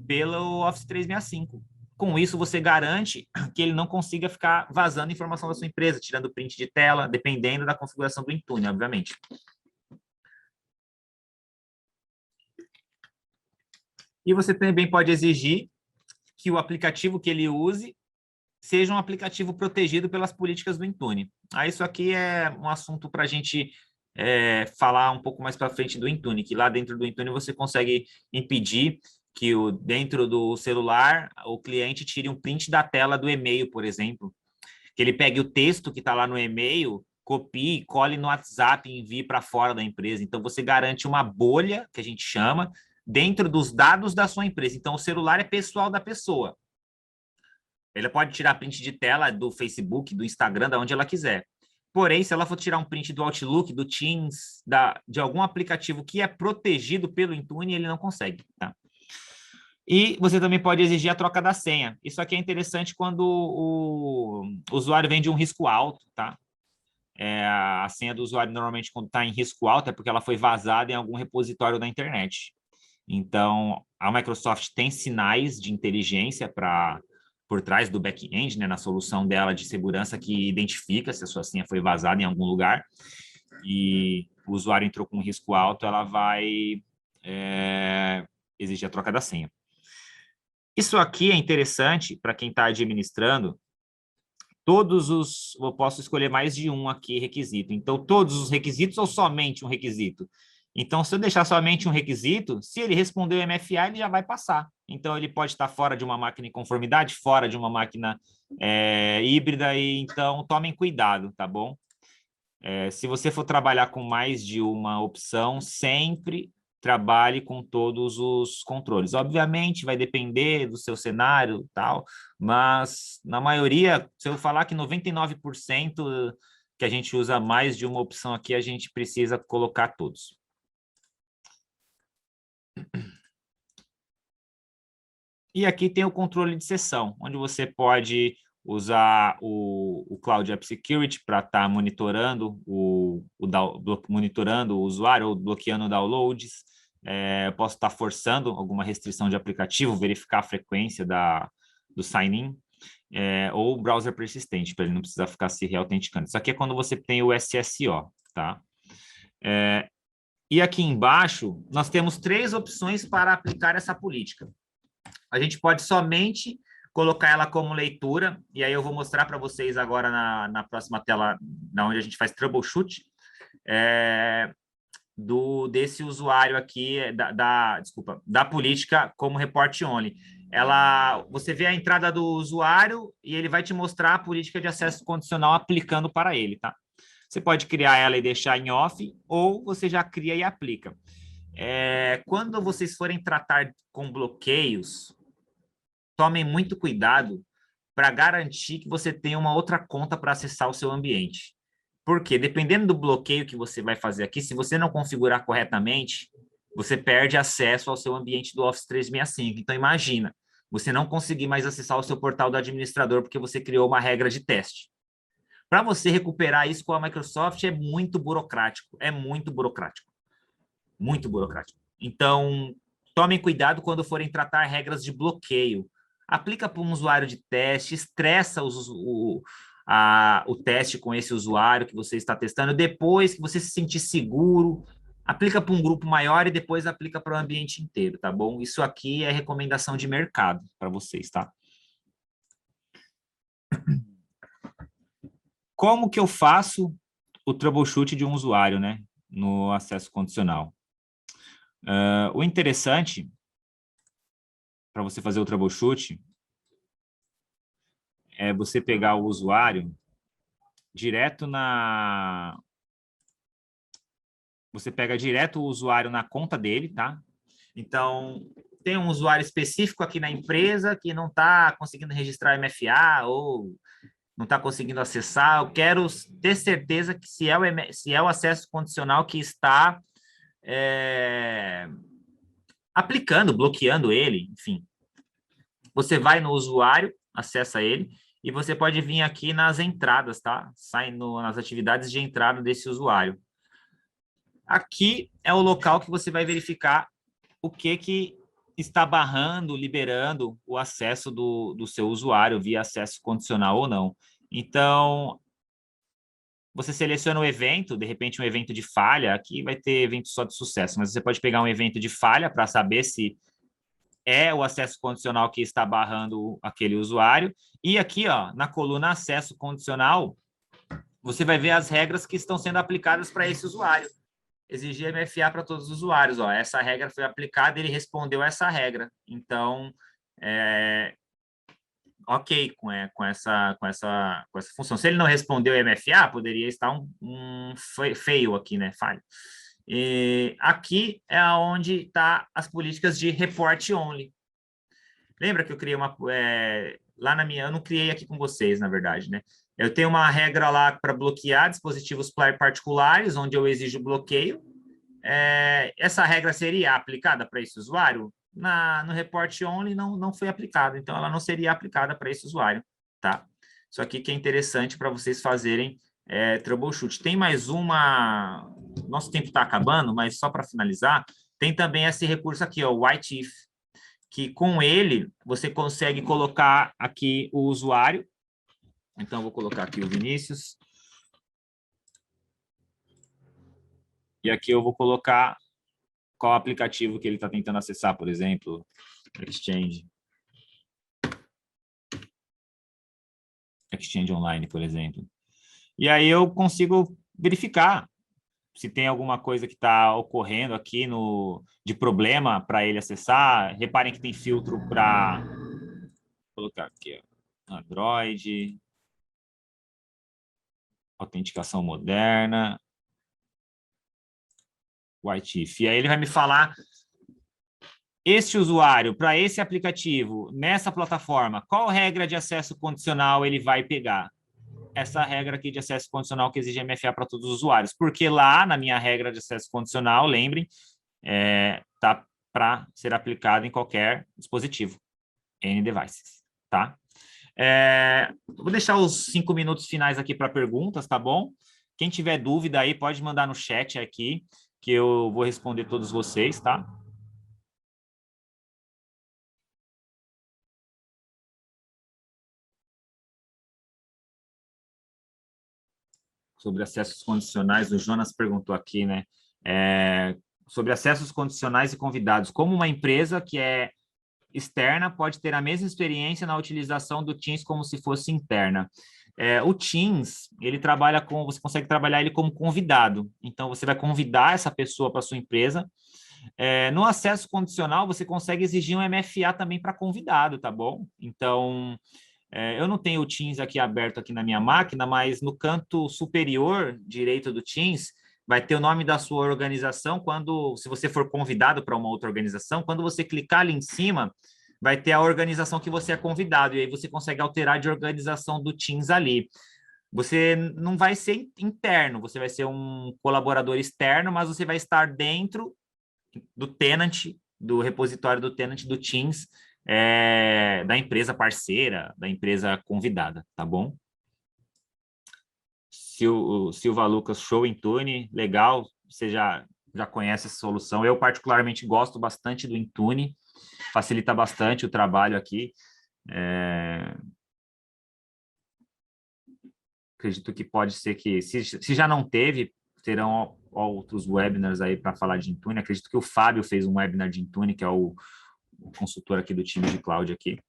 pelo Office 365. Com isso, você garante que ele não consiga ficar vazando informação da sua empresa, tirando print de tela, dependendo da configuração do Intune, obviamente. E você também pode exigir que o aplicativo que ele use seja um aplicativo protegido pelas políticas do Intune. Isso aqui é um assunto para a gente falar um pouco mais para frente do Intune, que lá dentro do Intune você consegue impedir que dentro do celular o cliente tire um print da tela do e-mail, por exemplo, que ele pegue o texto que está lá no e-mail, copie, cole no WhatsApp e envie para fora da empresa. Então, você garante uma bolha, que a gente chama, dentro dos dados da sua empresa. Então, o celular é pessoal da pessoa. Ela pode tirar print de tela do Facebook, do Instagram, de onde ela quiser. Porém, se ela for tirar um print do Outlook, do Teams, de algum aplicativo que é protegido pelo Intune, ele não consegue, tá? E você também pode exigir a troca da senha. Isso aqui é interessante quando o usuário vem de um risco alto, tá? A senha do usuário, normalmente, quando está em risco alto, é porque ela foi vazada em algum repositório da internet. Então, a Microsoft tem sinais de inteligência por trás do back-end, né, na solução dela de segurança, que identifica se a sua senha foi vazada em algum lugar e o usuário entrou com um risco alto, ela vai exigir a troca da senha. Isso aqui é interessante para quem está administrando. Eu posso escolher mais de um aqui requisito. Então, todos os requisitos ou somente um requisito? Então, se eu deixar somente um requisito, se ele responder o MFA, ele já vai passar. Então, ele pode estar fora de uma máquina em conformidade, fora de uma máquina híbrida, e então tomem cuidado, tá bom? Se você for trabalhar com mais de uma opção, sempre trabalhe com todos os controles. Obviamente, vai depender do seu cenário, tal, mas na maioria, se eu falar que 99% que a gente usa mais de uma opção aqui, a gente precisa colocar todos. E aqui tem o controle de sessão, onde você pode usar o Cloud App Security para estar monitorando monitorando o usuário ou bloqueando downloads. Eu posso estar forçando alguma restrição de aplicativo, verificar a frequência do sign-in, ou browser persistente, para ele não precisar ficar se reautenticando. Isso aqui é quando você tem o SSO, tá? E aqui embaixo, nós temos 3 opções para aplicar essa política. A gente pode somente colocar ela como leitura, e aí eu vou mostrar para vocês agora na próxima tela, onde a gente faz troubleshoot, desse usuário aqui, da política como report only. Você vê a entrada do usuário e ele vai te mostrar a política de acesso condicional aplicando para ele, tá? Você pode criar ela e deixar em off, ou você já cria e aplica. Quando vocês forem tratar com bloqueios, tomem muito cuidado para garantir que você tenha uma outra conta para acessar o seu ambiente. Porque, dependendo do bloqueio que você vai fazer aqui, se você não configurar corretamente, você perde acesso ao seu ambiente do Office 365. Então, imagina, você não conseguir mais acessar o seu portal do administrador porque você criou uma regra de teste. Para você recuperar isso com a Microsoft é muito burocrático, muito burocrático. Então, tomem cuidado quando forem tratar regras de bloqueio. Aplica para um usuário de teste, estressa o teste com esse usuário que você está testando. Depois que você se sentir seguro, aplica para um grupo maior e depois aplica para o ambiente inteiro, tá bom? Isso aqui é recomendação de mercado para vocês, tá? Como que eu faço o troubleshoot de um usuário, né, no acesso condicional? O interessante para você fazer o troubleshoot é você pegar o usuário direto Você pega direto o usuário na conta dele, tá? Então, tem um usuário específico aqui na empresa que não está conseguindo registrar MFA ou não está conseguindo acessar. Eu quero ter certeza que se é o acesso condicional que está aplicando, bloqueando ele, enfim. Você vai no usuário, acessa ele, e você pode vir aqui nas entradas, tá? Sai nas atividades de entrada desse usuário. Aqui é o local que você vai verificar o que está barrando, liberando o acesso do seu usuário via acesso condicional ou não. Então, você seleciona o evento, de repente um evento de falha, aqui vai ter evento só de sucesso, mas você pode pegar um evento de falha para saber se é o acesso condicional que está barrando aquele usuário. E aqui, ó, na coluna acesso condicional, você vai ver as regras que estão sendo aplicadas para esse usuário. Exigir MFA para todos os usuários. Ó, essa regra foi aplicada, ele respondeu essa regra. Então, ok com essa função. Se ele não respondeu MFA, poderia estar um fail aqui, né? Falha. E aqui é onde está as políticas de report only. Lembra que eu criei lá na minha... Eu não criei aqui com vocês, na verdade, né? Eu tenho uma regra lá para bloquear dispositivos particulares, onde eu exijo bloqueio. Essa regra seria aplicada para esse usuário? No report only não foi aplicada, então ela não seria aplicada para esse usuário, tá? Isso aqui que é interessante para vocês fazerem troubleshoot. Tem mais uma... Nosso tempo está acabando, mas só para finalizar, tem também esse recurso aqui, ó, o white if, que com ele você consegue colocar aqui o usuário. Então, vou colocar aqui o Vinícius. E aqui eu vou colocar qual aplicativo que ele está tentando acessar, por exemplo, Exchange. Exchange Online, por exemplo. E aí eu consigo verificar se tem alguma coisa que está ocorrendo aqui de problema para ele acessar. Reparem que tem filtro para... Vou colocar aqui, ó, Android, autenticação moderna, White if. E aí ele vai me falar este usuário, para esse aplicativo, nessa plataforma, qual regra de acesso condicional ele vai pegar? Essa regra aqui de acesso condicional que exige MFA para todos os usuários. Porque lá, na minha regra de acesso condicional, lembrem, tá para ser aplicado em qualquer dispositivo, N devices, tá? Vou deixar os 5 minutos finais aqui para perguntas, tá bom? Quem tiver dúvida aí, pode mandar no chat aqui, que eu vou responder todos vocês, tá? Sobre acessos condicionais, o Jonas perguntou aqui, né? Sobre acessos condicionais e convidados. Como uma empresa que é externa pode ter a mesma experiência na utilização do Teams como se fosse interna? O Teams, ele trabalha você consegue trabalhar ele como convidado. Então, você vai convidar essa pessoa para sua empresa. No acesso condicional, você consegue exigir um MFA também para convidado, tá bom? Então, eu não tenho o Teams aqui aberto aqui na minha máquina, mas no canto superior direito do Teams vai ter o nome da sua organização. Se você for convidado para uma outra organização, quando você clicar ali em cima, vai ter a organização que você é convidado, e aí você consegue alterar de organização do Teams ali. Você não vai ser interno, você vai ser um colaborador externo, mas você vai estar dentro do tenant, do repositório do tenant do Teams, da empresa parceira, da empresa convidada, tá bom? Silva Lucas, show Intune, legal, você já conhece essa solução. Eu particularmente gosto bastante do Intune, facilita bastante o trabalho aqui. Acredito que pode ser que, se já não teve, terão outros webinars aí para falar de Intune. Acredito que o Fábio fez um webinar de Intune, que é o consultor aqui do time de cloud aqui.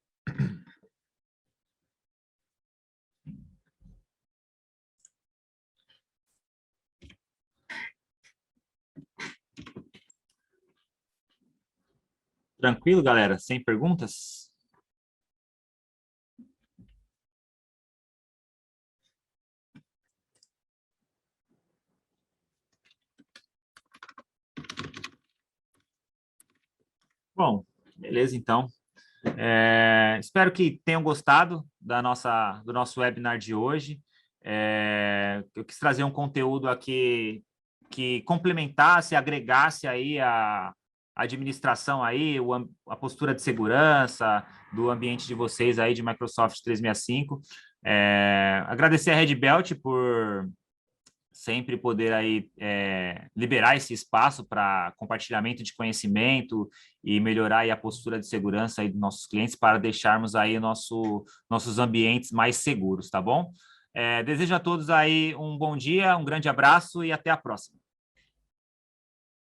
Tranquilo, galera? Sem perguntas? Bom, beleza, então. Espero que tenham gostado do nosso webinar de hoje. Eu quis trazer um conteúdo aqui que complementasse, agregasse aí a administração aí, a postura de segurança do ambiente de vocês aí de Microsoft 365. Agradecer a Red Belt por sempre poder aí liberar esse espaço para compartilhamento de conhecimento e melhorar aí a postura de segurança aí dos nossos clientes para deixarmos aí nossos ambientes mais seguros, tá bom? Desejo a todos aí um bom dia, um grande abraço e até a próxima.